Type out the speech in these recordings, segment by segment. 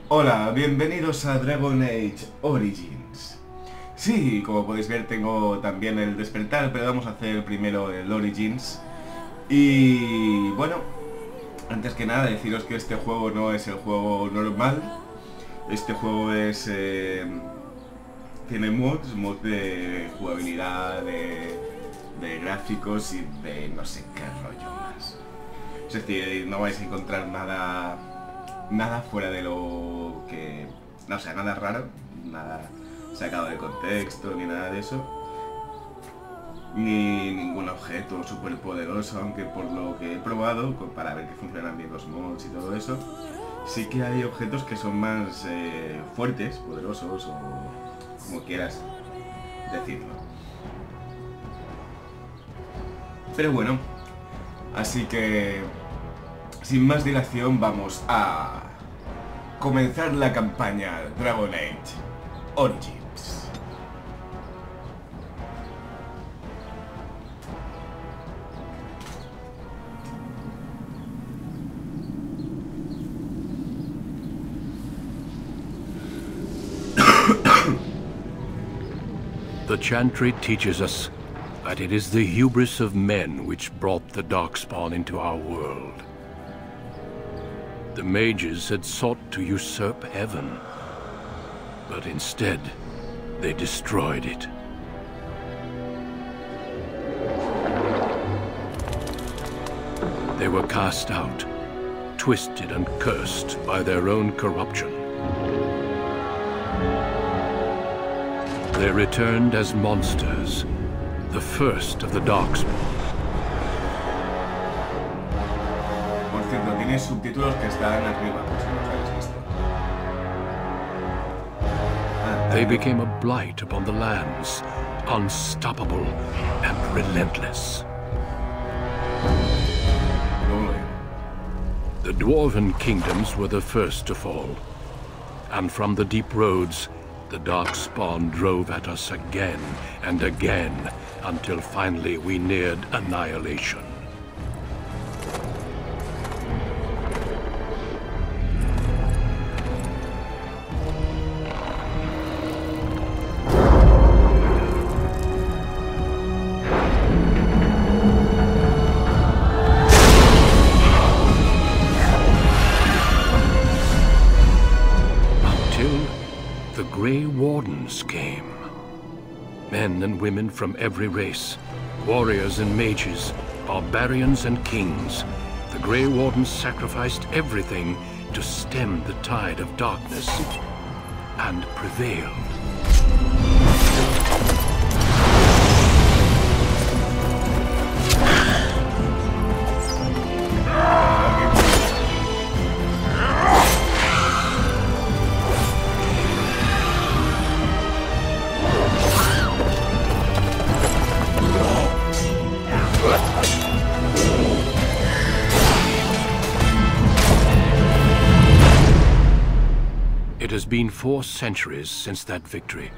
Hola, bienvenidos a Dragon Age Origins. Sí, como podéis ver tengo también el despertar, pero vamos a hacer primero el Origins. Y bueno, antes que nada deciros que este juego no es el juego normal. Este juego es... tiene mods de jugabilidad, de gráficos y de no sé qué rollo más. Es decir, no vais a encontrar nada fuera de lo que... no, o sea, nada raro, nada sacado de contexto, ni nada de eso. Ni ningún objeto súper poderoso, aunque por lo que he probado, para ver que funcionan bien los mods y todo eso, sí que hay objetos que son más fuertes, poderosos o como quieras decirlo. Pero bueno, así que sin más dilación vamos a comenzar la campaña Dragon Age Origins. The Chantry teaches us that it is the hubris of men which brought the Darkspawn into our world. The mages had sought to usurp heaven, but instead, they destroyed it. They were cast out, twisted and cursed by their own corruption. They returned as monsters, the first of the Darkspawn. Por cierto, tiene subtítulos que están arriba, por si no los habéis visto. They became a blight upon the lands, unstoppable and relentless. The Dwarven kingdoms were the first to fall, and from the deep roads, the Darkspawn drove at us again and again, until finally we neared annihilation. Came. Men and women from every race, warriors and mages, barbarians and kings. The Grey Wardens sacrificed everything to stem the tide of darkness, and prevailed. It has been 4 centuries since that victory,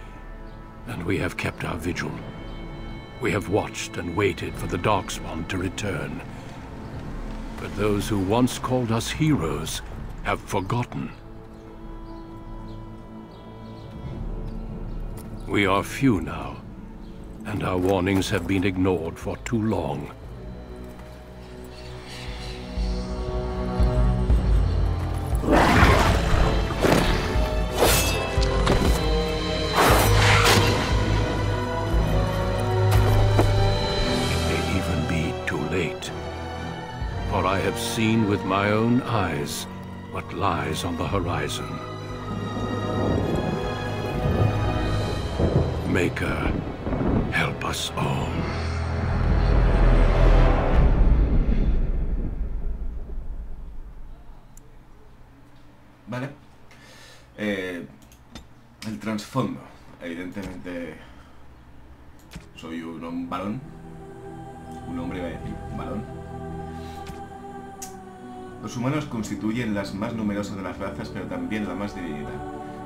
and we have kept our vigil. We have watched and waited for the Darkspawn to return. But those who once called us heroes have forgotten. We are few now, and our warnings have been ignored for too long. For I have seen with my own eyes what lies on the horizon. Maker, help us all. Vale. El trasfondo. Evidentemente soy un varón. Un hombre, iba a decir, un varón. Los humanos constituyen las más numerosas de las razas, pero también la más dividida.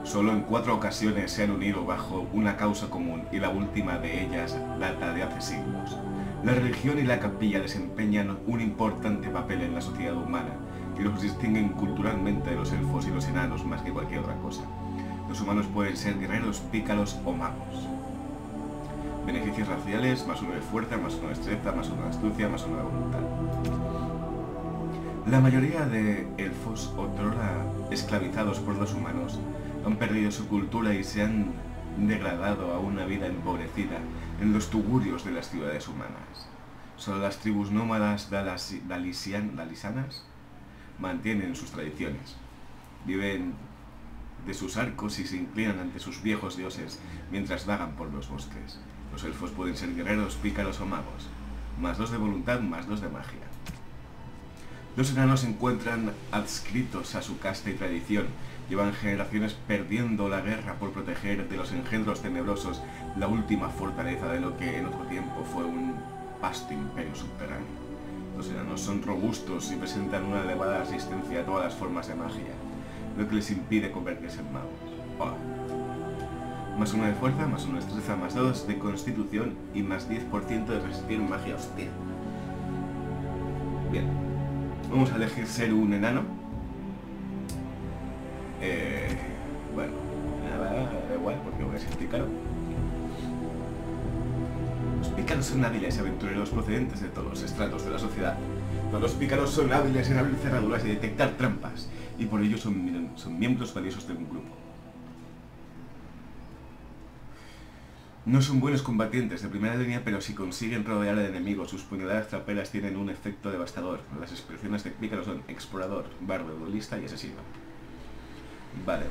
Solo en 4 ocasiones se han unido bajo una causa común, y la última de ellas data de hace siglos. La religión y la capilla desempeñan un importante papel en la sociedad humana, y los distinguen culturalmente de los elfos y los enanos más que cualquier otra cosa. Los humanos pueden ser guerreros, pícaros o magos. Beneficios raciales, +1 de fuerza, +1 de destreza, +1 de astucia, +1 de voluntad. La mayoría de elfos, otrora esclavizados por los humanos, han perdido su cultura y se han degradado a una vida empobrecida en los tugurios de las ciudades humanas. Solo las tribus nómadas dalisanas mantienen sus tradiciones. Viven de sus arcos y se inclinan ante sus viejos dioses mientras vagan por los bosques. Los elfos pueden ser guerreros, pícaros o magos. +2 de voluntad, +2 de magia. Los enanos se encuentran adscritos a su casta y tradición. Llevan generaciones perdiendo la guerra por proteger de los engendros tenebrosos la última fortaleza de lo que en otro tiempo fue un vasto imperio subterráneo. Los enanos son robustos y presentan una elevada resistencia a todas las formas de magia, lo que les impide convertirse en magos. +1 de fuerza, +1 de destreza, +2 de constitución y +10% de resistir magia. Hostia. Bien. Vamos a elegir ser un enano. Bueno, nada, da igual porque voy a ser pícaro. Los pícaros son hábiles aventureros procedentes de todos los estratos de la sociedad. Todos los pícaros son hábiles en abrir cerraduras y detectar trampas, y por ello son miembros valiosos de un grupo. No son buenos combatientes de primera línea, pero si consiguen rodear al enemigo, sus puñaladas traperas tienen un efecto devastador. Las expresiones de pícaro son explorador, bardo, duelista y asesino. Vale.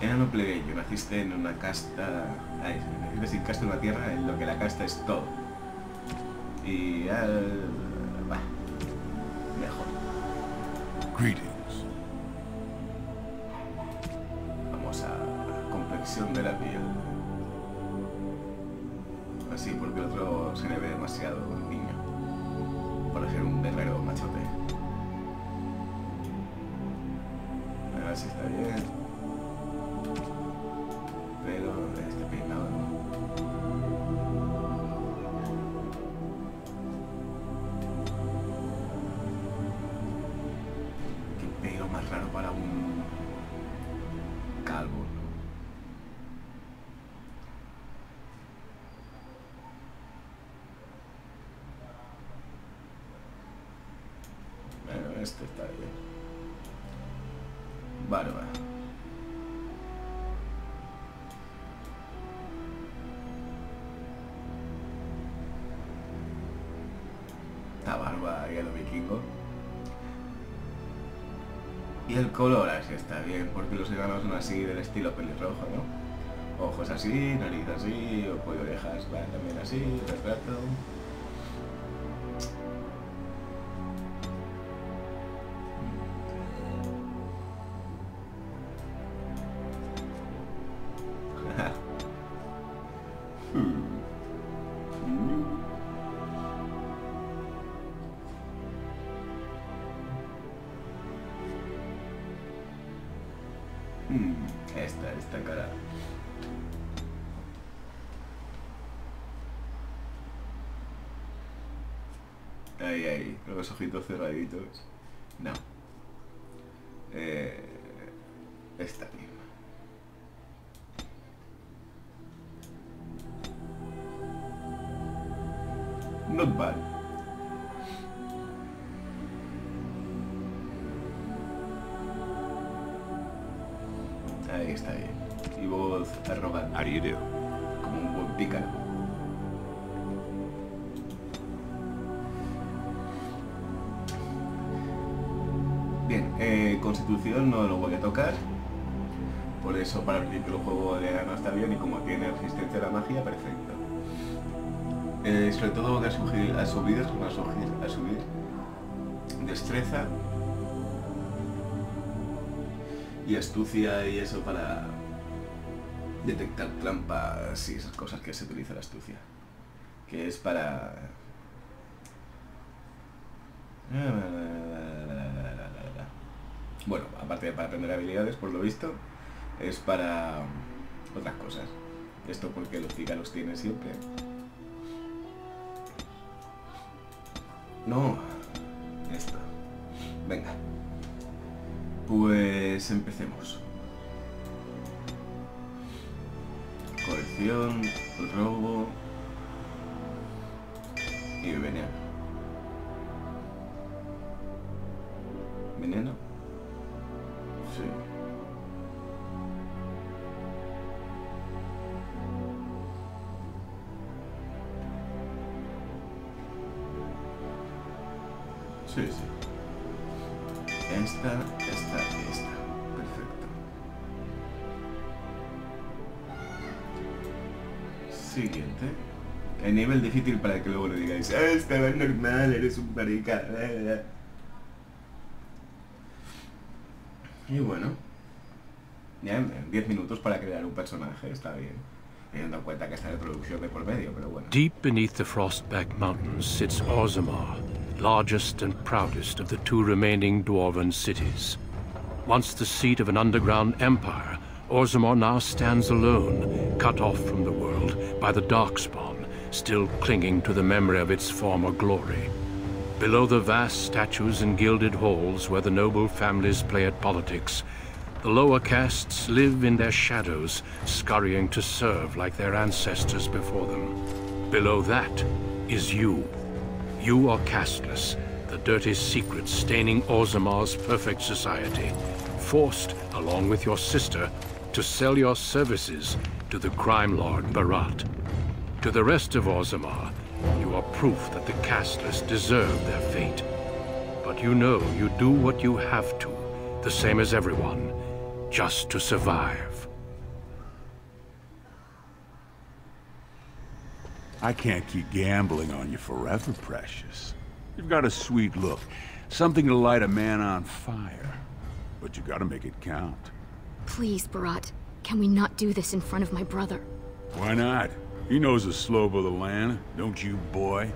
Enano plebeyo, naciste en una casta... naciste sin casta en una tierra en lo que la casta es todo. Y... mejor. Greetings. Vamos a... complexión de la piel. Así, porque el otro se le ve demasiado niño para ser un guerrero machote. A ver si está bien. Pero este peinado no. Qué pelo más raro para un calvo, ¿no? Bueno, este está bien. Barba. La barba y el vikingo. Y el color así está bien, porque los enanos son así del estilo pelirrojo, ¿no? Ojos así, nariz así, o cuello de orejas, vale, también así, retrato. Esta cara. Ahí, con los ojitos cerraditos. No. Esta misma. Not bad. Ahí está bien. Y voz arrogante. How do you do? Como un buen pícaro. Bien, constitución no lo voy a tocar. Por eso para el principio el juego de no está bien y como tiene resistencia a la magia, perfecto. Sobre todo a subir destreza y astucia y eso para detectar trampas y esas cosas que se utiliza la astucia, que es para... Bueno, aparte de para aprender habilidades, por lo visto, es para otras cosas. Esto porque los pícaros tienen siempre. No, esto. Venga. Pues empecemos. Coerción, robo y veneno. ¿Veneno? Sí. Sí, sí. Esta. Perfecto. Siguiente. El nivel difícil para que luego lo digáis. Estaba normal, eres un marica. Y bueno. Ya en 10 minutos para crear un personaje, está bien. Teniendo en cuenta que está de producción de por medio, pero bueno. Deep beneath the Frostback Mountains sits Orzammar, largest and proudest of the two remaining dwarven cities. Once the seat of an underground empire, Orzammar now stands alone, cut off from the world by the Darkspawn, still clinging to the memory of its former glory. Below the vast statues and gilded halls where the noble families play at politics, the lower castes live in their shadows, scurrying to serve like their ancestors before them. Below that is you. You are casteless, the dirty secret staining Orzammar's perfect society, forced, along with your sister, to sell your services to the crime lord Barat. To the rest of Orzammar, you are proof that the casteless deserve their fate. But you know you do what you have to, the same as everyone, just to survive. I can't keep gambling on you forever, Precious. You've got a sweet look, something to light a man on fire. But you gotta make it count. Please, Barat, can we not do this in front of my brother? Why not? He knows the slope of the land, don't you, boy?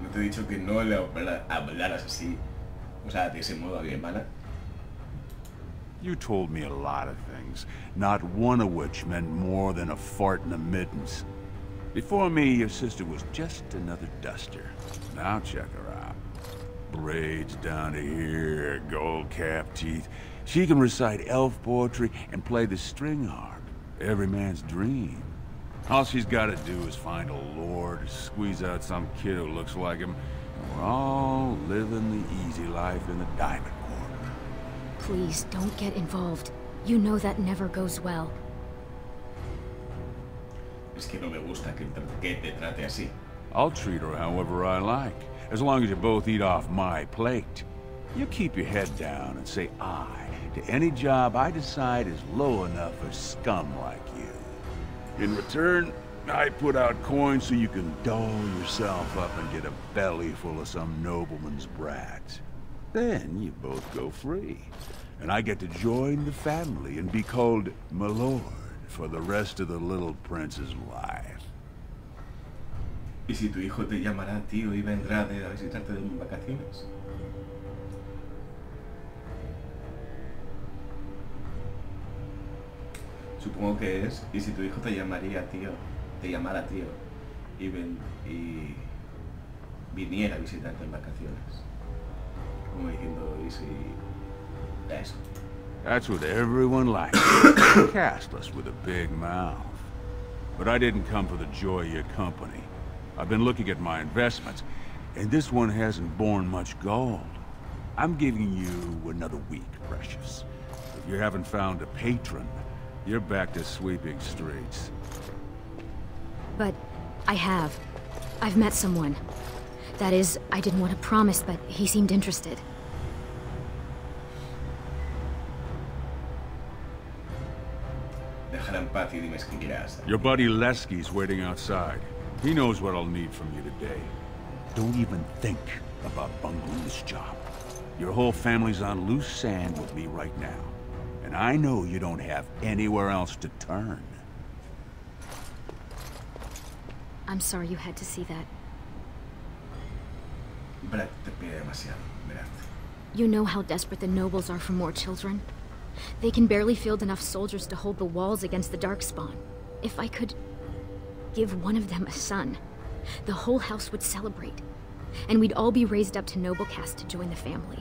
No te he dicho que no le hablaras así, o sea, de ese modo a mi hermana. You told me a lot of things, not one of which meant more than a fart in the middens. Before me, your sister was just another duster. Now check her out. Braids down to here, gold cap teeth. She can recite elf poetry and play the string harp. Every man's dream. All she's gotta do is find a lord, squeeze out some kid who looks like him, and we're all living the easy life in the diamond quarter. Please, don't get involved. You know that never goes well. Es que no me gusta que te trate así. I'll treat her however I like, as long as you both eat off my plate. You keep your head down and say aye to any job I decide is low enough for scum like you. In return, I put out coins so you can dole yourself up and get a belly full of some nobleman's brat. Then you both go free, and I get to join the family and be called my lord for the rest of the little prince's life. ¿Y si tu hijo te llamará tío y vendrá a visitarte de vacaciones? Supongo que es, y si tu hijo te llamaría tío, te llamara tío y viniera a visitarte en vacaciones. Como diciendo, y si... eso. That's what everyone likes. Castless with a big mouth. But I didn't come for the joy of your company. I've been looking at my investments, and this one hasn't borne much gold. I'm giving you another week, Precious. If you haven't found a patron, you're back to sweeping streets. But I have. I've met someone. That is, I didn't want to promise, but he seemed interested. Déjala en paz y dime qué quieras. Your buddy Lesky's waiting outside. He knows what I'll need from you today. Don't even think about bungling this job. Your whole family's on loose sand with me right now. And I know you don't have anywhere else to turn. I'm sorry you had to see that. Brad te pide demasiado, Brad. You know how desperate the nobles are for more children? They can barely field enough soldiers to hold the walls against the Darkspawn. If I could give one of them a son, the whole house would celebrate. and we'd all be raised up to noble caste to join the family.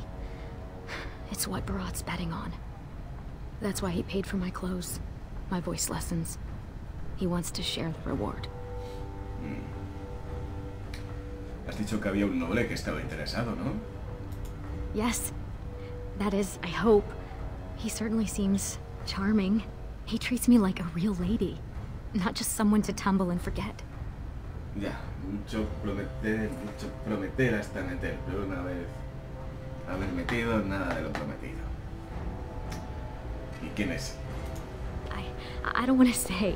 It's what Barat's betting on. That's why he paid for my clothes, my voice lessons. He wants to share the reward. Has dicho que había un noble que estaba interesado, ¿no? Yes. That is, I hope. He certainly seems charming. He treats me like a real lady, not just someone to tumble and forget. Ya, mucho prometer hasta meter, pero una vez haber metido, nada de lo prometido. ¿Y quién es? I don't want to say,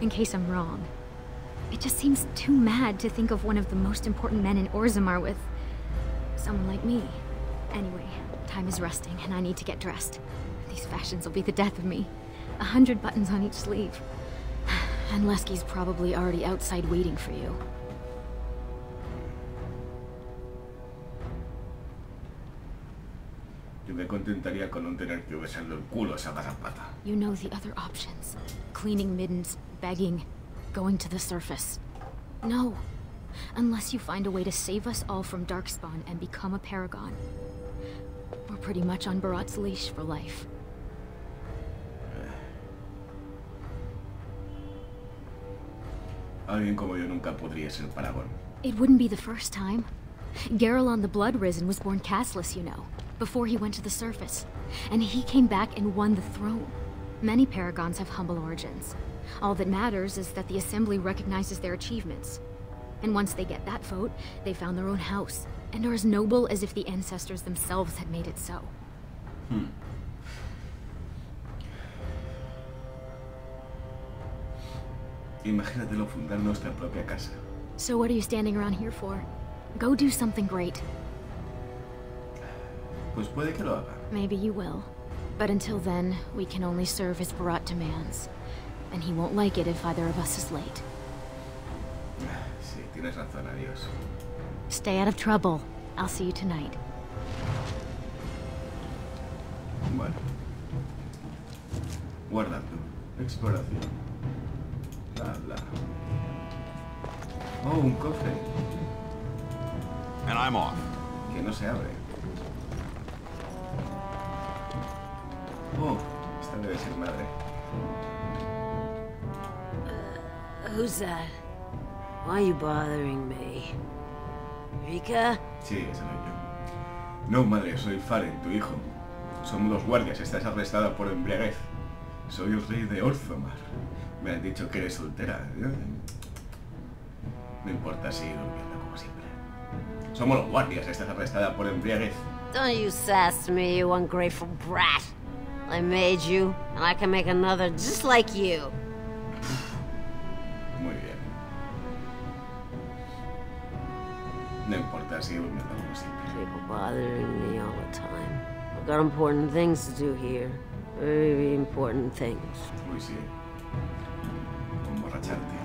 in case I'm wrong. It just seems too mad to think of one of the most important men in Orzammar with someone like me. Anyway, time is rusting and I need to get dressed. These fashions will be the death of me. 100 buttons on each sleeve. And Lesky's probably already outside waiting for you. Yo me contentaría con no tener que besarle el culo a esa garrapata. You know the other options. Cleaning middens, begging, going to the surface. No. Unless you find a way to save us all from Darkspawn and become a paragon. We're pretty much on Barat's leash for life. Alguien como yo nunca podría ser Paragon. It wouldn't be the first time. Garrelon the Blood Risen was born casteless, you know, before he went to the surface. And he came back and won the throne. Many paragons have humble origins. All that matters is that the Assembly recognizes their achievements. And once they get that vote, they found their own house, and are as noble as if the ancestors themselves had made it so. Imagínatelo fundar nuestra propia casa. So what are you standing around here for? Go do something great. Pues puede que lo haga. Maybe you will. But until then, we can only serve as Barat demands. And he won't like it if either of us is late. Sí, tienes razón, adiós. Stay out of trouble. I'll see you tonight. Bueno. Guardando. Exploración. Bla, bla. Oh, un cofre. And I'm off. Que no se abre. Oh, esta debe ser madre. Who's that? Why are you bothering me? Rika? Sí, ese soy yo. No, madre, soy Faren, tu hijo. Somos los guardias, estás arrestada por embriaguez. Soy el rey de Orzammar. Me han dicho que eres soltera. No importa, sigue durmiendo como siempre. Somos los guardias, estás arrestada por embriaguez. Don't you sass me, you ungrateful brat. I made you, and I can make another just like you. Muy bien. No importa, sigue durmiendo como siempre. People bothering me all the time. I've got important things to do here. Very important things. Uy, sí. Emborracharte.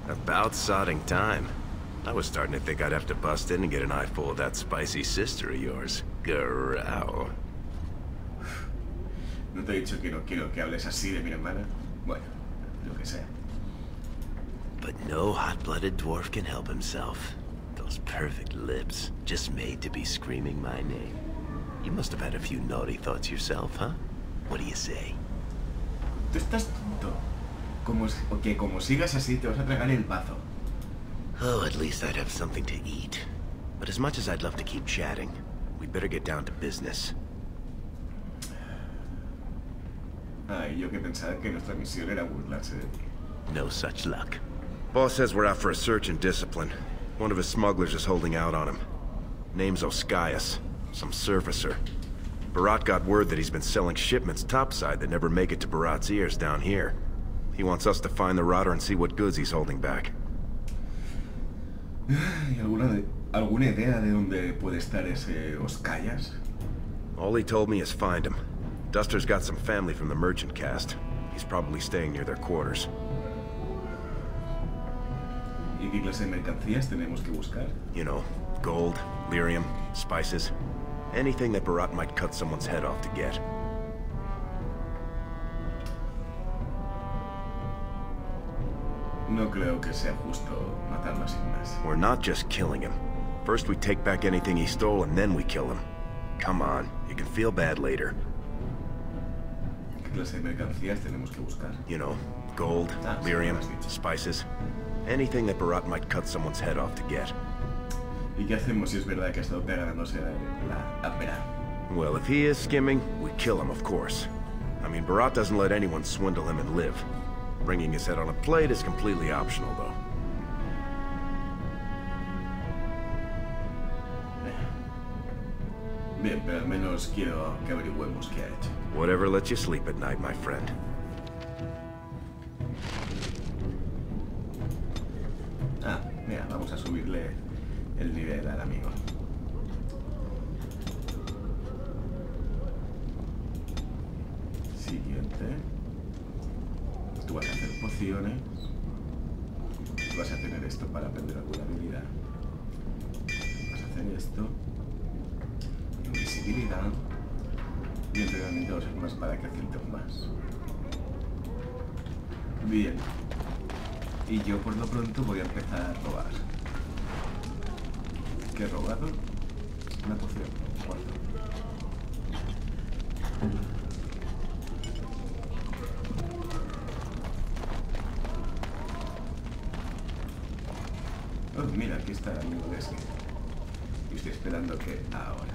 About sodding time. I was starting to think I'd have to bust in and get an eyeful of that spicy sister of yours. Garrao. ¿No te he dicho que no quiero que hables así de mi hermana? Bueno, lo que sea. But no hot-blooded dwarf can help himself. Those perfect lips, just made to be screaming my name. You must have had a few naughty thoughts yourself, huh? What do you say? Tú estás tonto. Como sigas así te vas a tragar el bazo. Oh, at least I'd have something to eat. But as much as I'd love to keep chatting, we'd better get down to business. Ay, yo que pensaba que nuestra misión era burlarse de ti. No such luck. Boss says we're out for a search and discipline. One of his smugglers is holding out on him. Name's Oskias, some surfacer. Barat got word that he's been selling shipments topside that never make it to Barat's ears down here. He wants us to find the rotter and see what goods he's holding back. ¿Y alguna idea de dónde puede estar ese Oskias? All he told me is find him. Duster's got some family from the merchant caste. He's probably staying near their quarters. ¿Y qué clase de mercancías tenemos que buscar? You know, gold, lyrium, spices. Anything that Barat might cut someone's head off to get. No creo que sea justo matarlo sin más. We're not just killing him. First we take back anything he stole and then we kill him. Come on, you can feel bad later. ¿Qué clase de mercancías tenemos que buscar? You know, gold, lyrium, spices. Anything that Barat might cut someone's head off to get. ¿Y qué hacemos si es verdad que ha estado ganándose la ápera? Well, if he is skimming, we kill him, of course. I mean, Barat doesn't let anyone swindle him and live. Bringing his head on a plate is completely optional, though. Bien, pero al menos quiero que averigüemos qué ha hecho. Whatever lets you sleep at night, my friend. Ah, mira, vamos a subirle el nivel al amigo. Siguiente. Tú vas a hacer pociones. Tú vas a tener esto para aprender alguna habilidad. Vas a hacer esto. Invisibilidad. Y entrenamiento de los armas para que acienten más. Bien. Y yo por lo pronto voy a empezar a robar. ¿Qué he robado? Una poción. ¿Cuánto? Oh, mira, aquí está el amigo de ese. Y estoy esperando que ahora.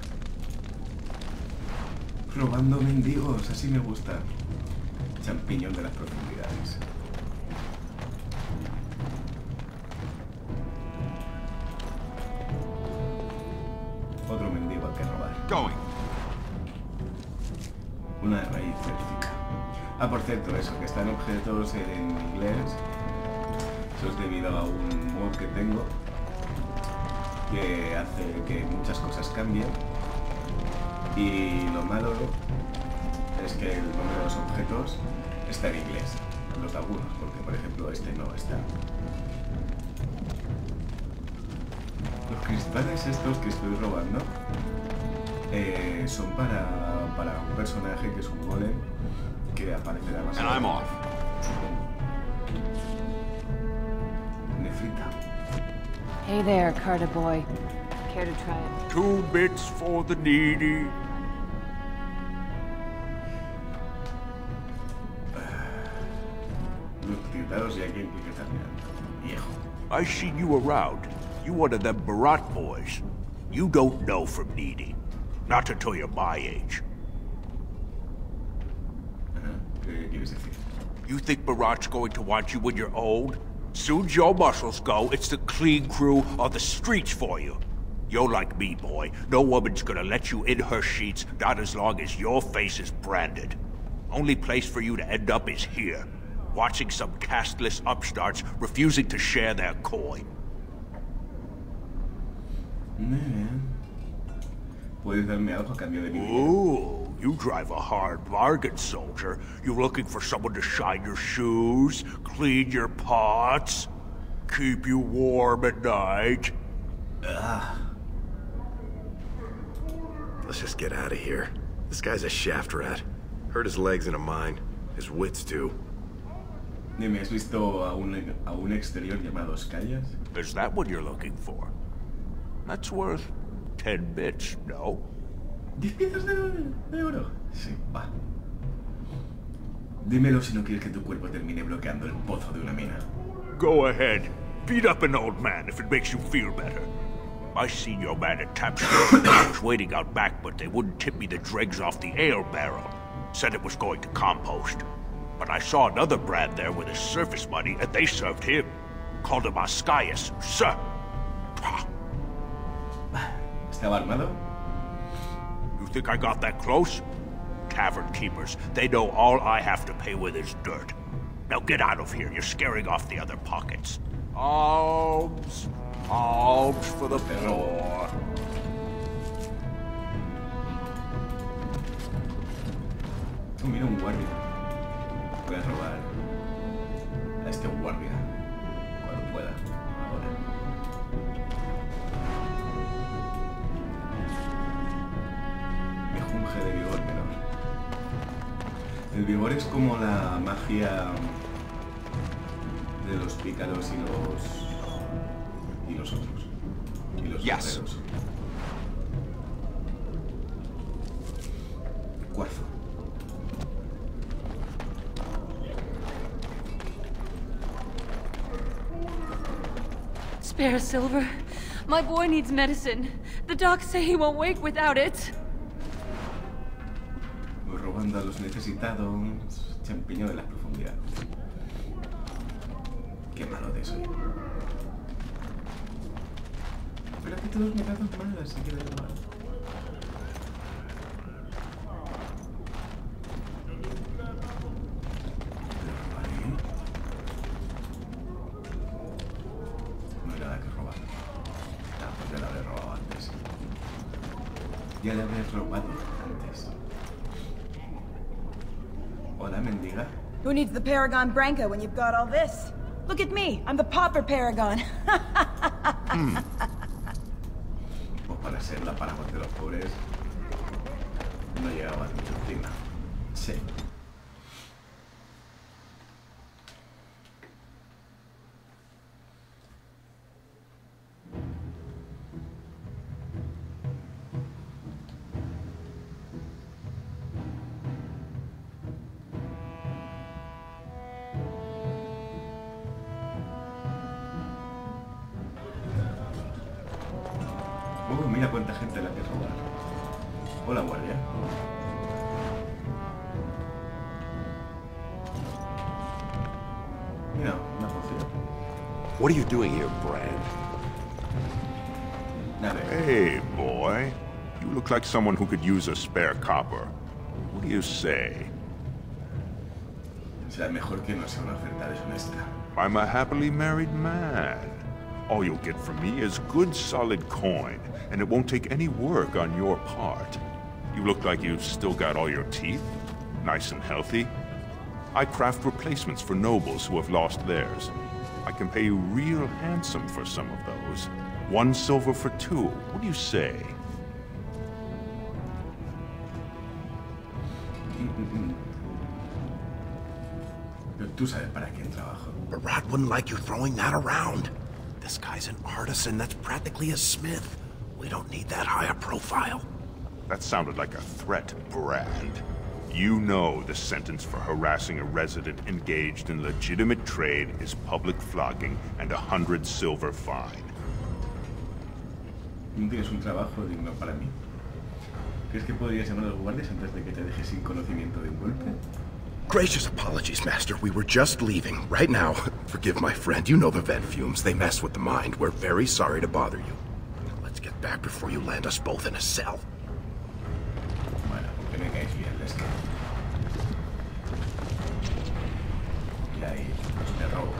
Robando mendigos, así me gusta. Champiñón de las profundidades. Otro mendigo al que robar. Going. Una raíz elíptica. Ah, por cierto, eso, que están objetos en inglés. Eso es debido a un mod que tengo que hace que muchas cosas cambien. Y lo malo es que el nombre de los objetos está en inglés. Los de algunos, porque por ejemplo este no está. Los cristales estos que estoy robando son para un personaje que es un golem que aparecerá más And I'm off. Nefrita. Hey there, Carter boy. Care to try it? 2 bits for the needy. Los tirados y alguien que está mirando. Viejo. I seen you around. You one of them Barat boys. You don't know from needy. Not until you're my age. ¿Qué quieres decir? You think Barat's going to want you when you're old? Soon as your muscles go, it's the clean crew on the streets for you. You're like me, boy. No woman's gonna let you in her sheets, not as long as your face is branded. Only place for you to end up is here, watching some castless upstarts refusing to share their coin. Muy bien. ¿Puedes darme algo a cambio de mi dinero? Ooh, you drive a hard bargain, soldier. You looking for someone to shine your shoes, clean your pots, keep you warm at night? Let's just get out of here. This guy's a shaft rat. Hurt his legs in a mine. His wits too. Dime, ¿has visto a un exterior llamado Cosillas? Is that what you're looking for? That's worth 10 bits, no? 10 piezas de oro. Sí, va. Dímelo si no quieres que tu cuerpo termine bloqueando el pozo de una mina. Go ahead. Beat up an old man if it makes you feel better. I seen your man at Tapstone. I was waiting out back, but they wouldn't tip me the dregs off the ale barrel. Said it was going to compost. But I saw another Brad there with his surface money, and they served him. Called him Ascaius, sir. ¿Estaba armado? You think I got that close? Tavern keepers, they know all I have to pay with is dirt. Now get out of here, you're scaring off the other pockets. Alms! Alms for the poor. Oh, mira un guardia. Voy a robar a este guardia cuando pueda. Ahora. Mejunje de vigor menor. El vigor es como la magia de entre los pícaros y los otros. Y los guerreros. Cuarzo. Spare silver. My boy needs medicine. The docs say he won't wake without it. Robando a los necesitados. Champiñón de la profundidad. Qué malo de soy. Pero aquí todos me tratan mal, así que da igual. Ya le habré robado antes. Hola, mendiga. Who needs the Paragon Branca when you've got all this? Look at me, I'm the Pauper Paragon. Pues para ser la Paragon de los pobres, no llegaba mucho encima. Sí. Mira cuánta gente la que robar. Hola, guardia. Mira, una poción. What are you doing here, Brand? Hey, boy. You look like someone who could use a spare copper. What do you say? Será mejor que no sea una oferta deshonesta. I'm a happily married man. All you'll get from me is good, solid coin, and it won't take any work on your part. You look like you've still got all your teeth, nice and healthy. I craft replacements for nobles who have lost theirs. I can pay you real handsome for some of those. 1 silver for 2. What do you say? Pero tú sabes para quién trabajo. Barat wouldn't like you throwing that around. This guy's an artisan that's practically a smith. We don't need that high a profile. That sounded like a threat, Brand. You know the sentence for harassing a resident engaged in legitimate trade is public flogging and 100 silver fine. ¿No tienes un trabajo digno para mí? ¿Crees que podrías llamar a los guardias antes de que te dejes sin conocimiento de un golpe? Gracious apologies, Master. We were just leaving. Right now, forgive my friend. You know the vent fumes. They mess with the mind. We're very sorry to bother you. Now let's get back before you land us both in a cell. Bueno, porque me caes bien, es que... Y ahí, pues me robo.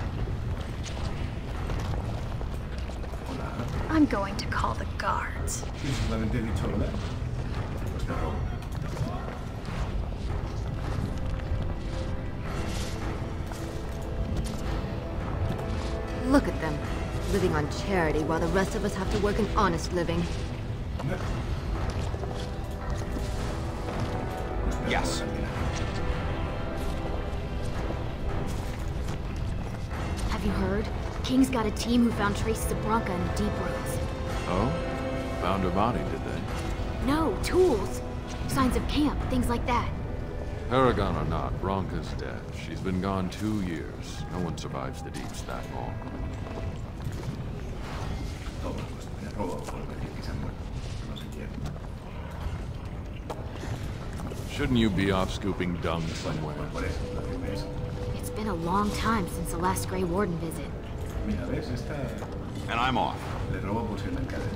Hola. I'm going to call the guards. Sí, solamente he dicho hola. Pues te robo. Look at them, living on charity while the rest of us have to work an honest living. Yes. Have you heard? King's got a team who found traces of Branca in the deep roads. Oh? Found her body, did they? No, tools. Signs of camp, things like that. Paragon or not, Branca's dead. She's been gone 2 years. No one survives the deeps that long. Shouldn't you be off scooping dung somewhere? It's been a long time since the last Grey Warden visit. Mira, ¿ves? Esta... And I'm off. Le robo por ser mercader.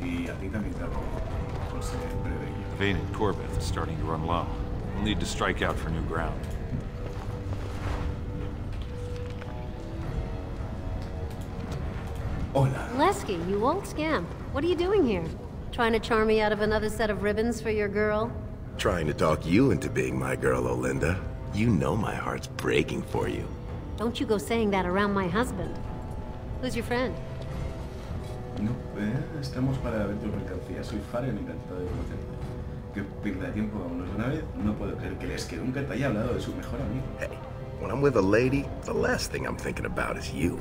Y a ti también te robo por ser plebeyo. Vane and Corbett is starting to run low. We'll need to strike out for new ground. Hola. Lesky, you old scamp. What are you doing here? Trying to charm me out of another set of ribbons for your girl? Trying to talk you into being my girl, Olinda. You know my heart's breaking for you. Don't you go saying that around my husband. Who's your friend? No, estamos para ver tu mercancía. Soy Faren, encantado de conocerte. Que pierda tiempo, vámonos de una vez. No puedo creer que nunca te haya hablado de su mejor amigo. Hey, when I'm with a lady, the last thing I'm thinking about is you.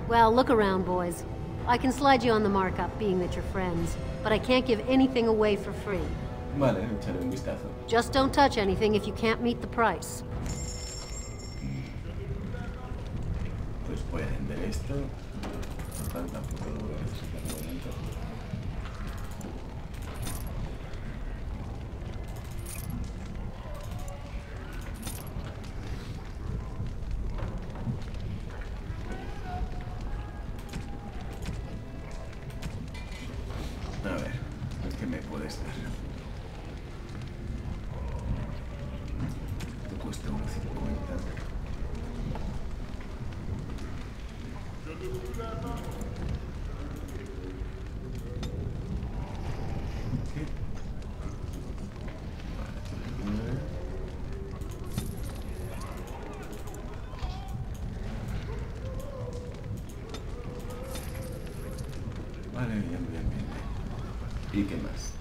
Well, look around, boys. I can slide you on the markup, being that you're friends, but I can't give anything away for free. Vale, echaré un vistazo. Just don't touch anything if you can't meet the price. Pues voy a vender esto. Total, tampoco lo voy a necesitar de momento. A ver, ¿qué me puedes dar? Te cuesta 1.50. Vale, bien. ¿Y qué más?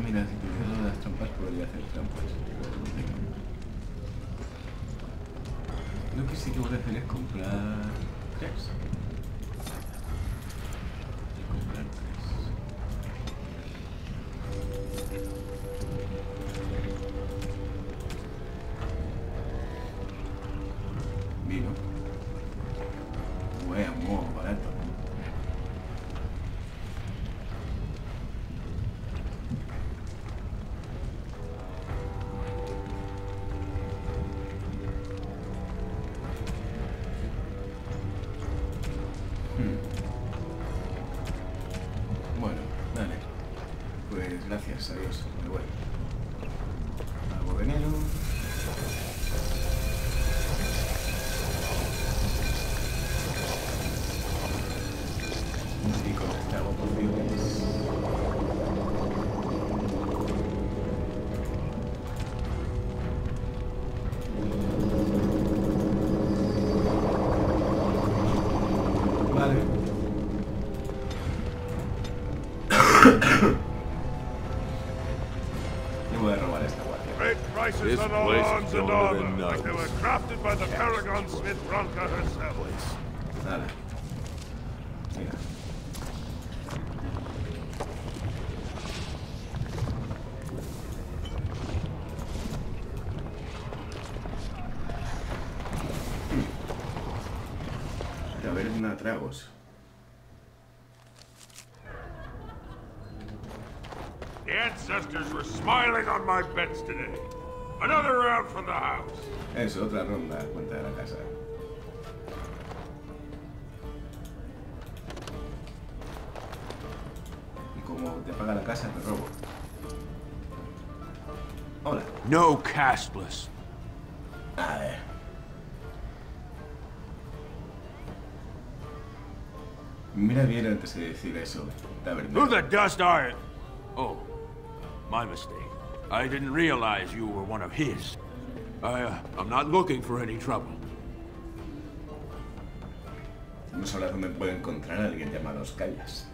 Mira, si tuviera las trampas podría hacer trampas. Lo que sí que voy a hacer es comprar 3. Vino. Muy barato. Bueno, dale. Pues gracias, adiós. Muy bueno. Hago veneno. Y con esta hago pociones. Vale. Le voy a robar esta guardia. Great prices on all arms and armor, like they were crafted by the Paragon Smith Bronca herself. Nada. Mira. A ver, una tragos. The ancestors were smiling on my bets today. Another round for the house. Eso, otra ronda, cuenta de la casa. Y como te paga la casa, te robo. Hola. No castless. A ver. Mira bien antes de decir eso, tabernero. Who the dust are you? Oh, my mistake. I didn't realize you were one of his. I'm not looking for any trouble. No sabrás dónde puedo encontrar a alguien llamado Callas.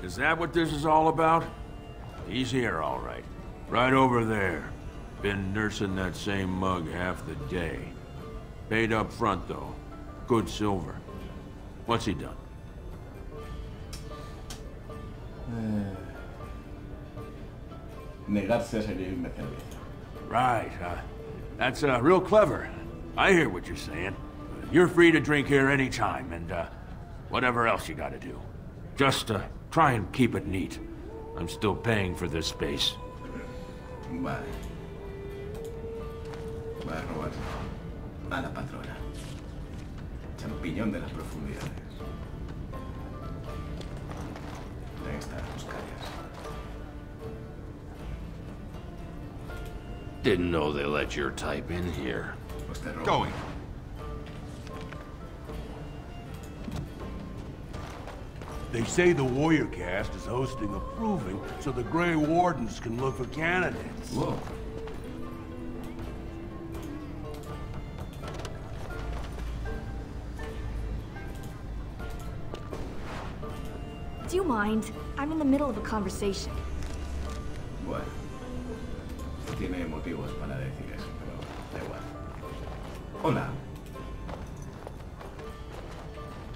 Is that what this is all about? He's here, all right. Right over there. Been nursing that same mug half the day. Paid up front, though. Good silver. What's he done? Negarse a servirme cerveza. Right, that's real clever. I hear what you're saying. You're free to drink here anytime, and whatever else you gotta do. Just try and keep it neat. I'm still paying for this space. Vale. Voy a robar a la patrona. Champiñón de las profundidades. Ahí están los callas. Didn't know they let your type in here. Pues te robo. Going. They say the warrior caste is hosting a proving so the Grey Wardens can look for candidates. Whoa. Do you mind? I'm in the middle of a conversation. Bueno. Tiene motivos para decir eso, pero da igual. Hola.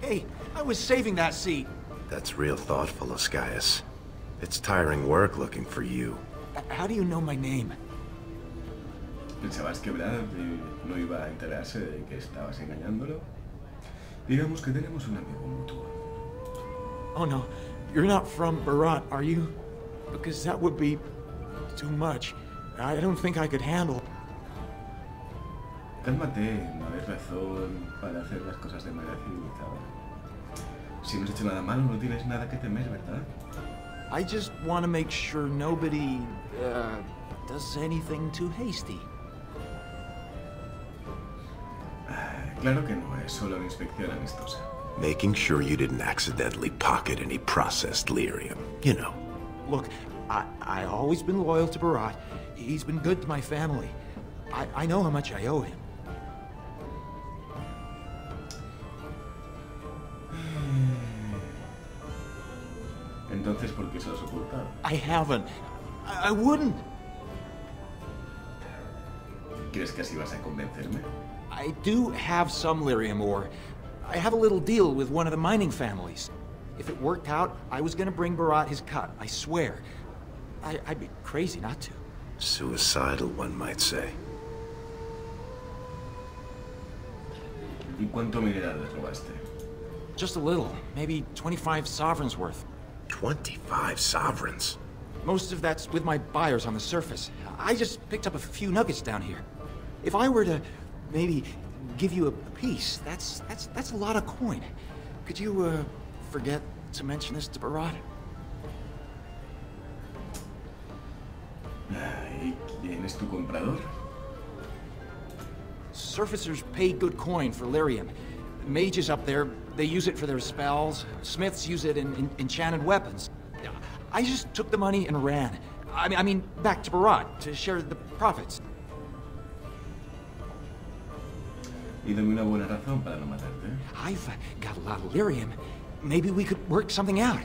Hey, I was saving that seat. That's real thoughtful, Oscias. It's tiring work looking for you. How do you know my name? ¿Pensabas que Brad no iba a enterarse de que estabas engañándolo? Digamos que tenemos un amigo mutuo. Oh no, you're not from Barat, are you? Because that would be too much. I don't think I could handle. Cálmate, no hay razón para hacer las cosas de manera civilizada. Si no has hecho nada malo, no tienes nada que temer, ¿verdad? I just want to make sure nobody, does anything too hasty. Claro que no, es solo una inspección amistosa. Making sure you didn't accidentally pocket any processed lyrium, you know. Look, I always been loyal to Barat. He's been good to my family. I know how much I owe him. Entonces, ¿por qué se lo has ocultado? I haven't. I wouldn't. ¿Crees que así vas a convencerme? I do have some lyrium ore. I have a little deal with one of the mining families. If it worked out, I was gonna bring Barat his cut, I swear. I'd be crazy not to. Suicidal, one might say. ¿Y cuánto minerales robaste? Just a little, maybe 25 sovereigns worth. 25 sovereigns? Most of that's with my buyers on the surface. I just picked up a few nuggets down here. If I were to maybe give you a piece, that's a lot of coin. Could you forget to mention this to Barat? ¿Y quién es tu comprador? Surfacers pay good coin for lyrium. Mages up there, they use it for their spells. Smiths use it in enchanted weapons. I just took the money and ran. I mean, back to Barat to share the profits. Y dame una buena razón para no matarte. I've got a lot of lyrium. Maybe we could work something out.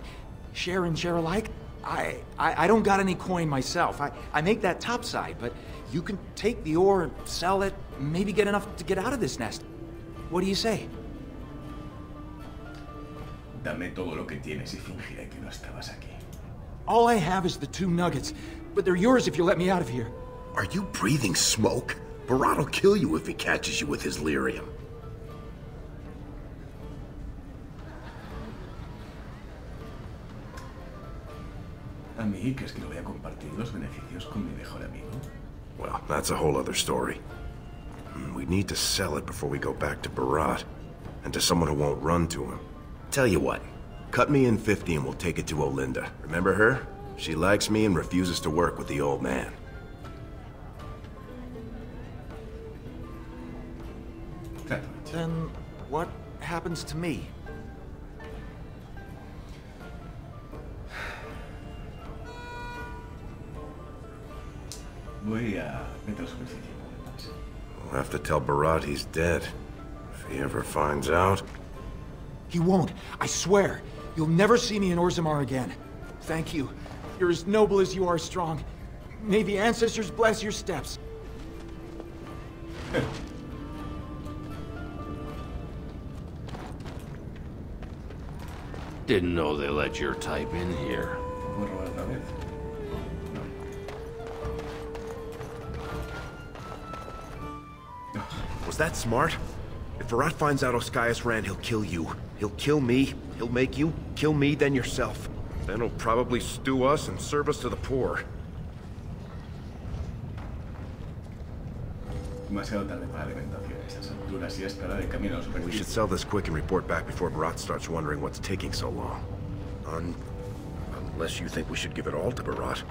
Share and share alike. I don't got any coin myself. I make that topside, but you can take the ore and sell it, maybe get enough to get out of this nest. What do you say? Dame todo lo que tienes y fingiré que no estabas aquí. All I have is the 2 nuggets, but they're yours if you let me out of here. Are you breathing smoke? Barat will kill you if he catches you with his lyrium. ¿A mí crees que no voy a compartir los beneficios con mi mejor amigo? Well, that's a whole other story. We need to sell it before we go back to Barat, and to someone who won't run to him. Tell you what, cut me in 50 and we'll take it to Olinda. Remember her? She likes me and refuses to work with the old man. Then what happens to me? Voy a meter la superficie. We'll have to tell Barat he's dead. If he ever finds out. He won't, I swear. You'll never see me in Orzammar again. Thank you. You're as noble as you are strong. May the ancestors bless your steps. Didn't know they let your type in here. Was that smart? If Barat finds out Oscias ran, he'll kill you. He'll kill me. He'll make you kill me, then yourself. Then he'll probably stew us and serve us to the poor. Demasiado tarde para la alimentación a esas alturas y es hora de camino a la We superficie. should sell this quick and report back before Barat starts wondering what's taking so long. Unless you think we should give it all to Barat.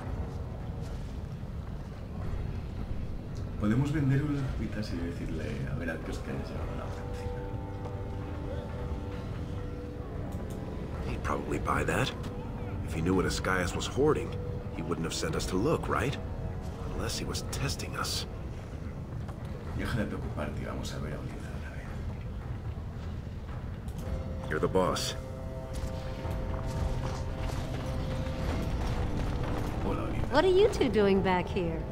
Podemos vender unas pitas y decirle a ver a qué os queréis llevar a la oficina. Hey, probably buy that. If he knew what Ascaius was hoarding, he wouldn't have sent us to look, right? Unless he was testing us. Deja de preocuparte, vamos a ver a Olinda. You're the boss. Hola, Olinda. What are you two doing back here?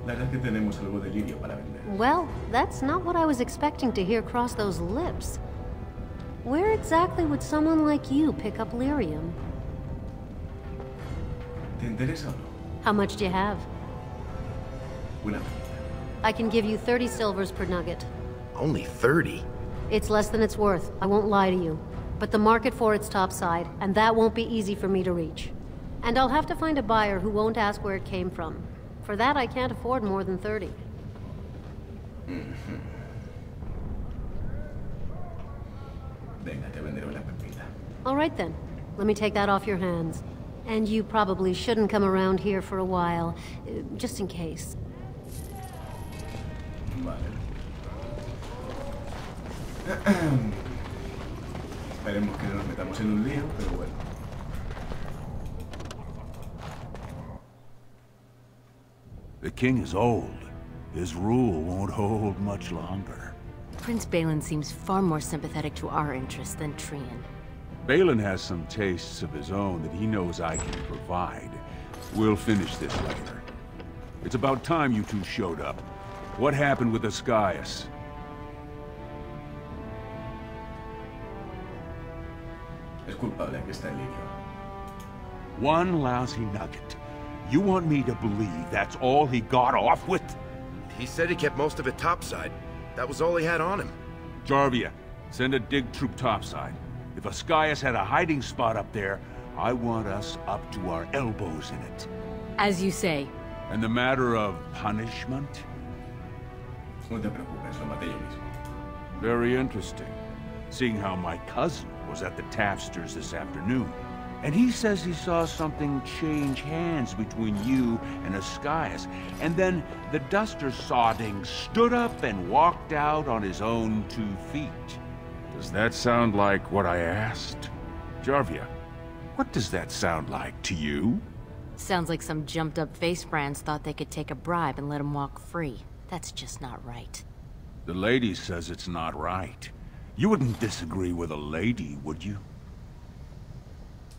La verdad es que tenemos algo de lirio para vender. Well, that's not what I was expecting to hear cross those lips. Where exactly would someone like you pick up lyrium? ¿Te interesa o no? How much do you have? Una pregunta. I can give you 30 silvers per nugget. Only 30? It's less than it's worth, I won't lie to you. But the market for it's topside, and that won't be easy for me to reach. And I'll have to find a buyer who won't ask where it came from. For that, I can't afford more than 30. Venga, te venderé una pepita. All right then. Let me take that off your hands. And you probably shouldn't come around here for a while, just in case. Vale. Esperemos que no nos metamos en un lío, pero bueno. The king is old. His rule won't hold much longer. Prince Balin seems far more sympathetic to our interests than Trian. Balin has some tastes of his own that he knows I can provide. We'll finish this later. It's about time you two showed up. What happened with Ascaius? Es culpable, aquí está el lirio. One lousy nugget. You want me to believe that's all he got off with? He said he kept most of it topside. That was all he had on him. Jarvia, send a dig troop topside. If Ascaius had a hiding spot up there, I want us up to our elbows in it. As you say. And the matter of punishment? No te preocupes, lo maté yo mismo. Very interesting. Seeing how my cousin was at the tapsters this afternoon. And he says he saw something change hands between you and Ascaius. And then the duster sodding stood up and walked out on his own 2 feet. Does that sound like what I asked? Jarvia, what does that sound like to you? Sounds like some jumped-up face brands thought they could take a bribe and let him walk free. That's just not right. The lady says it's not right. You wouldn't disagree with a lady, would you?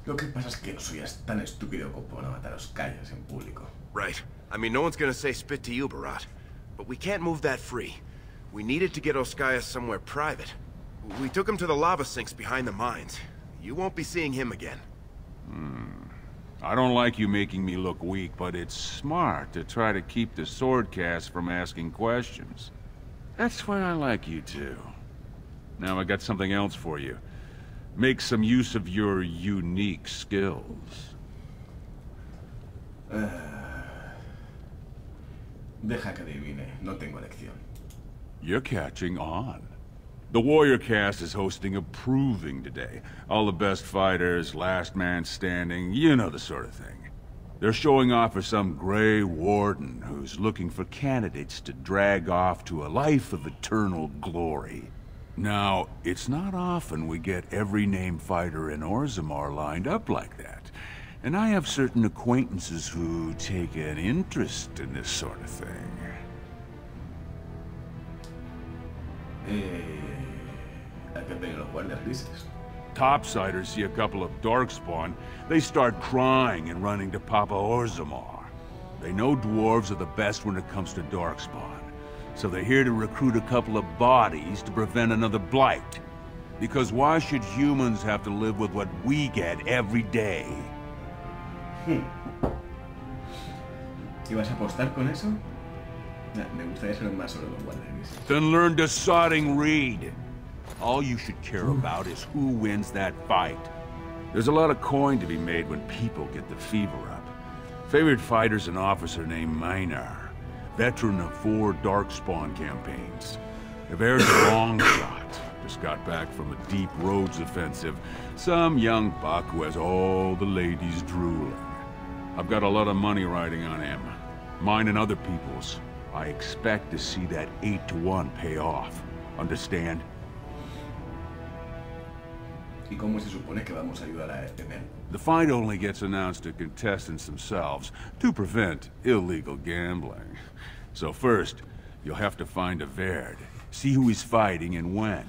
Lo que pasa es que no soy tan estúpido como para matar a los calles en público. Right. I mean, no one's gonna say spit to you, Barat. But we can't move that free. We needed to get Ascaius somewhere private. We took him to the lava sinks behind the mines. You won't be seeing him again. I don't like you making me look weak, but it's smart to try to keep the swordcast from asking questions. That's why I like you two. Now I got something else for you. Make some use of your unique skills. Deja que adivine, no tengo elección. You're catching on. The warrior cast is hosting a proving today. All the best fighters, last man standing, you know the sort of thing. They're showing off for some Grey Warden who's looking for candidates to drag off to a life of eternal glory. Now, it's not often we get every named fighter in Orzammar lined up like that. And I have certain acquaintances who take an interest in this sort of thing. Hay que pedir los guardias grises. Topsiders see a couple of Darkspawn, they start crying and running to Papa Orzammar. They know dwarves are the best when it comes to Darkspawn, so they're here to recruit a couple of bodies to prevent another blight. Because why should humans have to live with what we get every day? ¿Y vas a apostar con eso? Me gustaría saber más sobre los guardias grises. Then learn to sodding read. All you should care about is who wins that fight. There's a lot of coin to be made when people get the fever up. Favorite fighter's an officer named Minar, veteran of 4 Darkspawn campaigns. Avere's a long shot. Just got back from a deep roads offensive. Some young buck who has all the ladies drooling. I've got a lot of money riding on him. Mine and other people's. I expect to see that 8-to-1 pay off. Understand? ¿Y cómo se supone que vamos a ayudar a Emel? The fight only gets announced to contestants themselves to prevent illegal gambling. So first, you'll have to find a Verd, see who he's fighting and when.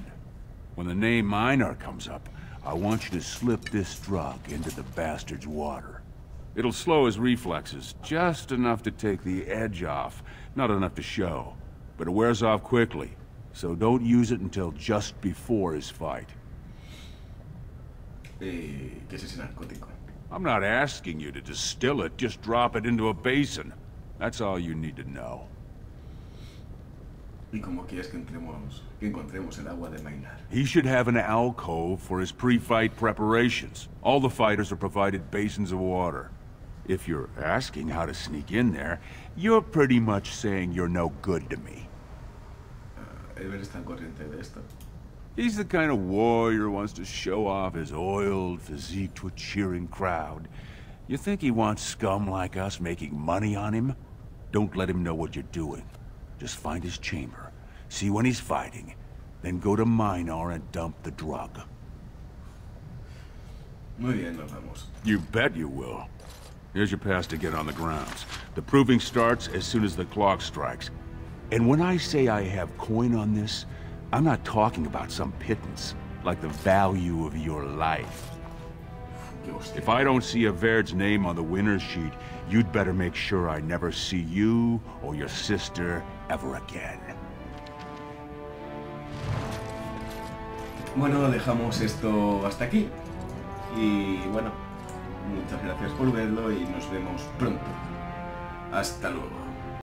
When the name Minor comes up, I want you to slip this drug into the bastard's water. It'll slow his reflexes, just enough to take the edge off, not enough to show. But it wears off quickly, so don't use it until just before his fight. ¿Qué es ese narcótico? I'm not asking you to distill it, just drop it into a basin. That's all you need to know. ¿Y cómo quieres que encontremos el agua de Maynard? He should have an alcove for his pre-fight preparations. All the fighters are provided basins of water. If you're asking how to sneak in there, you're pretty much saying you're no good to me. Ever está al corriente de esto. He's the kind of warrior who wants to show off his oiled physique to a cheering crowd. You think he wants scum like us making money on him? Don't let him know what you're doing. Just find his chamber, see when he's fighting, then go to Minor and dump the drug. Muy bien, nos vamos. You bet you will. Here's your pass to get on the grounds. The proving starts as soon as the clock strikes. And when I say I have coin on this, I'm not talking about some pittance, like the value of your life. If I don't see a Verd's name on the winner's sheet, you'd better make sure I never see you or your sister ever again. Bueno, dejamos esto hasta aquí. Y bueno, muchas gracias por verlo y nos vemos pronto. Hasta luego.